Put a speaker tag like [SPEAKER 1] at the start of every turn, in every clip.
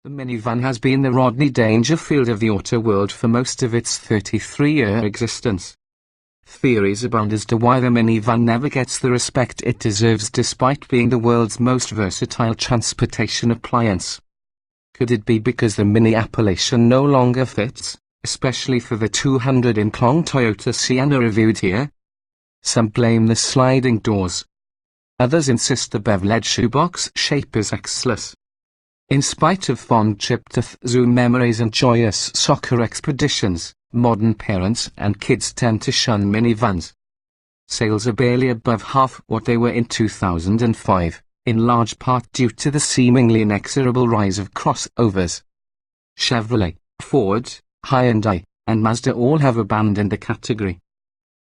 [SPEAKER 1] The minivan has been the Rodney Dangerfield of the auto world for most of its 33-year existence. Theories abound as to why the minivan never gets the respect it deserves despite being the world's most versatile transportation appliance. Could it be because the mini appellation no longer fits, especially for the 200-inch-long Toyota Sienna reviewed here? Some blame the sliding doors. Others insist the bevel-edged shoebox shape is sexless. In spite of fond trip-to zoo memories and joyous soccer expeditions, modern parents and kids tend to shun minivans. Sales are barely above half what they were in 2005, in large part due to the seemingly inexorable rise of crossovers. Chevrolet, Ford, Hyundai, and Mazda all have abandoned the category.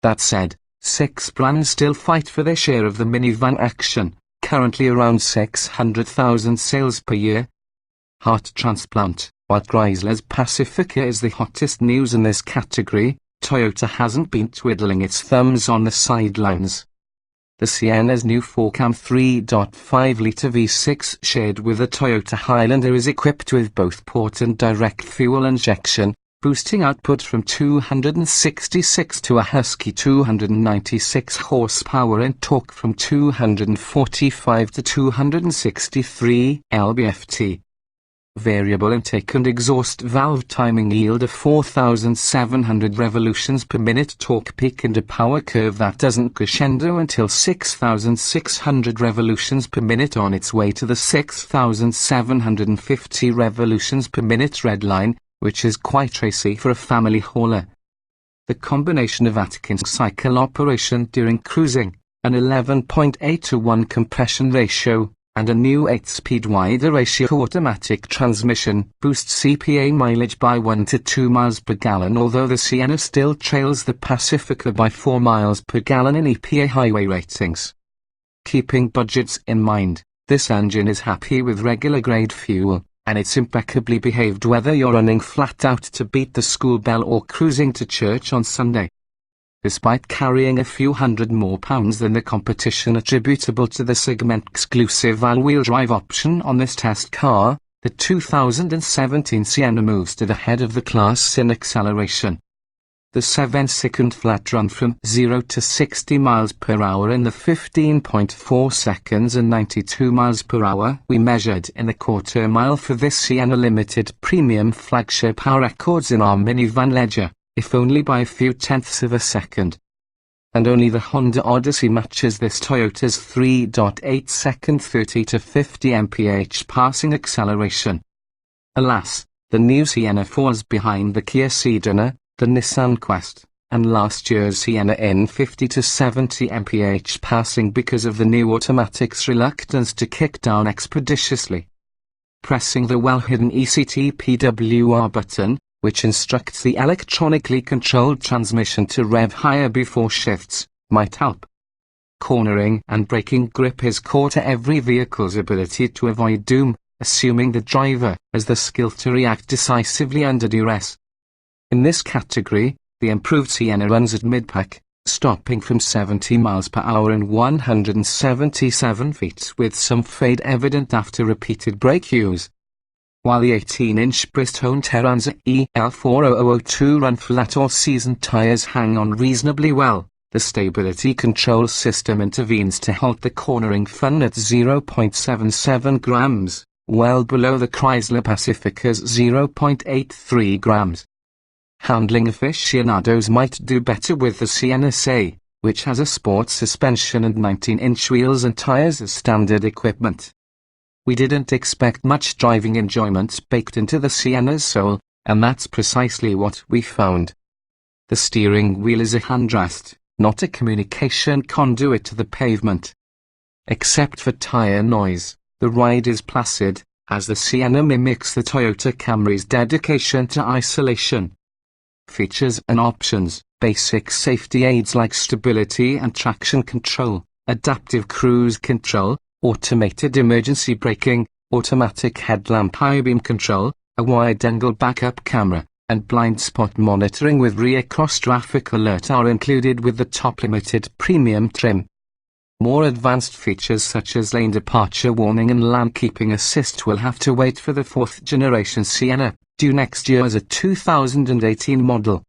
[SPEAKER 1] That said, 6 brands still fight for their share of the minivan action, currently around 600,000 sales per year. Heart transplant. While Chrysler's Pacifica is the hottest news in this category, Toyota hasn't been twiddling its thumbs on the sidelines. The Sienna's new 4-cam 3.5-litre V6 shared with the Toyota Highlander is equipped with both port and direct fuel injection, boosting output from 266 to a husky 296 horsepower and torque from 245 to 263 lb-ft. Variable intake and exhaust valve timing yield a 4,700 revolutions per minute torque peak and a power curve that doesn't crescendo until 6,600 revolutions per minute on its way to the 6,750 revolutions per minute red line, which is quite racy for a family hauler. The combination of Atkins cycle operation during cruising, an 11.8:1 compression ratio, and a new 8-speed wider ratio automatic transmission boosts CPA mileage by 1 to 2 miles per gallon, although the Sienna still trails the Pacifica by 4 miles per gallon in EPA highway ratings. Keeping budgets in mind, this engine is happy with regular grade fuel, and it's impeccably behaved whether you're running flat out to beat the school bell or cruising to church on Sunday. Despite carrying a few hundred more pounds than the competition attributable to the segment-exclusive all-wheel drive option on this test car, the 2017 Sienna moves to the head of the class in acceleration. The 7-second flat run from 0 to 60 miles per hour in the 15.4 seconds and 92 miles per hour we measured in the quarter mile for this Sienna Limited premium flagship are records in our minivan ledger, if only by a few tenths of a second. And only the Honda Odyssey matches this Toyota's 3.8-second 30 to 50 mph passing acceleration. Alas, the new Sienna falls behind the Kia Sedona, the Nissan Quest, and last year's Sienna in 50 to 70 mph passing because of the new automatic's reluctance to kick down expeditiously. Pressing the well-hidden ECT PWR button, which instructs the electronically controlled transmission to rev higher before shifts, might help. Cornering and braking grip is core to every vehicle's ability to avoid doom, assuming the driver has the skill to react decisively under duress. In this category, the improved Sienna runs at mid-pack, stopping from 70 miles per hour in 177 feet with some fade evident after repeated brake use. While the 18-inch Bridgestone Terranza EL4002 run flat all-season tires hang on reasonably well, the stability control system intervenes to halt the cornering fun at 0.77 grams, well below the Chrysler Pacifica's 0.83 grams. Handling aficionados might do better with the Sienna SE, which has a sport suspension and 19-inch wheels and tires as standard equipment. We didn't expect much driving enjoyment baked into the Sienna's soul, and that's precisely what we found. The steering wheel is a handrest, not a communication conduit to the pavement. Except for tire noise, the ride is placid, as the Sienna mimics the Toyota Camry's dedication to isolation. Features and options: basic safety aids like stability and traction control, adaptive cruise control, automated emergency braking, automatic headlamp high beam control, a wide-angle backup camera, and blind spot monitoring with rear cross-traffic alert are included with the top limited premium trim. More advanced features such as lane departure warning and lane keeping assist will have to wait for the 4th generation Sienna, due next year as a 2018 model.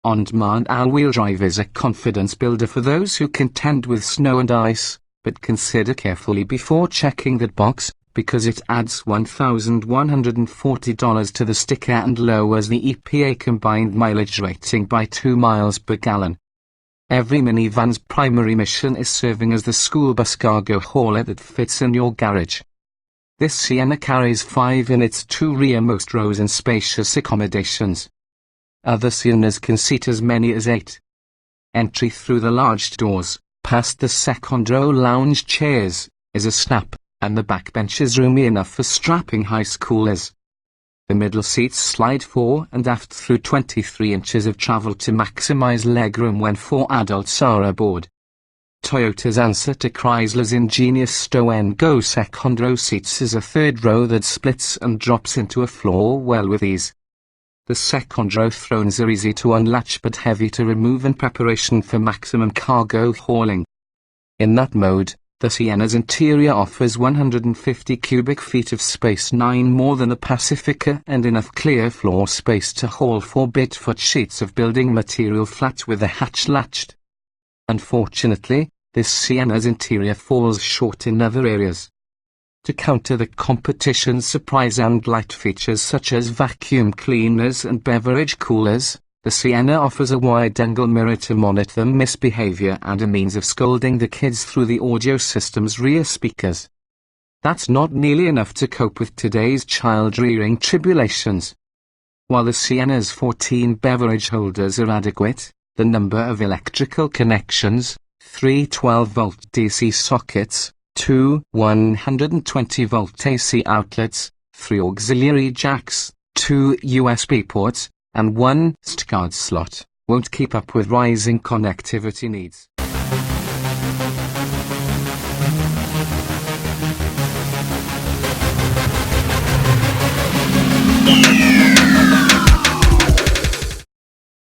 [SPEAKER 1] On-demand all-wheel drive is a confidence builder for those who contend with snow and ice, but consider carefully before checking that box, because it adds $1,140 to the sticker and lowers the EPA combined mileage rating by 2 miles per gallon. Every minivan's primary mission is serving as the school bus cargo hauler that fits in your garage. This Sienna carries 5 in its 2 rearmost rows and spacious accommodations. Other Siennas can seat as many as 8. Entry through the large doors, past the second row lounge chairs, is a snap, and the back bench is roomy enough for strapping high schoolers. The middle seats slide fore and aft through 23 inches of travel to maximize legroom when 4 adults are aboard. Toyota's answer to Chrysler's ingenious stow-and-go second row seats is a third row that splits and drops into a floor well with ease. The second row thrones are easy to unlatch but heavy to remove in preparation for maximum cargo hauling. In that mode, the Sienna's interior offers 150 cubic feet of space, 9 more than the Pacifica, and enough clear floor space to haul 4 bit-foot sheets of building material flat with the hatch latched. Unfortunately, this Sienna's interior falls short in other areas. To counter the competition's surprise and light features such as vacuum cleaners and beverage coolers, the Sienna offers a wide-angle mirror to monitor misbehavior and a means of scolding the kids through the audio system's rear speakers. That's not nearly enough to cope with today's child-rearing tribulations. While the Sienna's 14 beverage holders are adequate, the number of electrical connections, 3 12-volt DC sockets, 2 120-volt AC outlets, 3 auxiliary jacks, 2 USB ports, and 1 SD card slot, won't keep up with rising connectivity needs.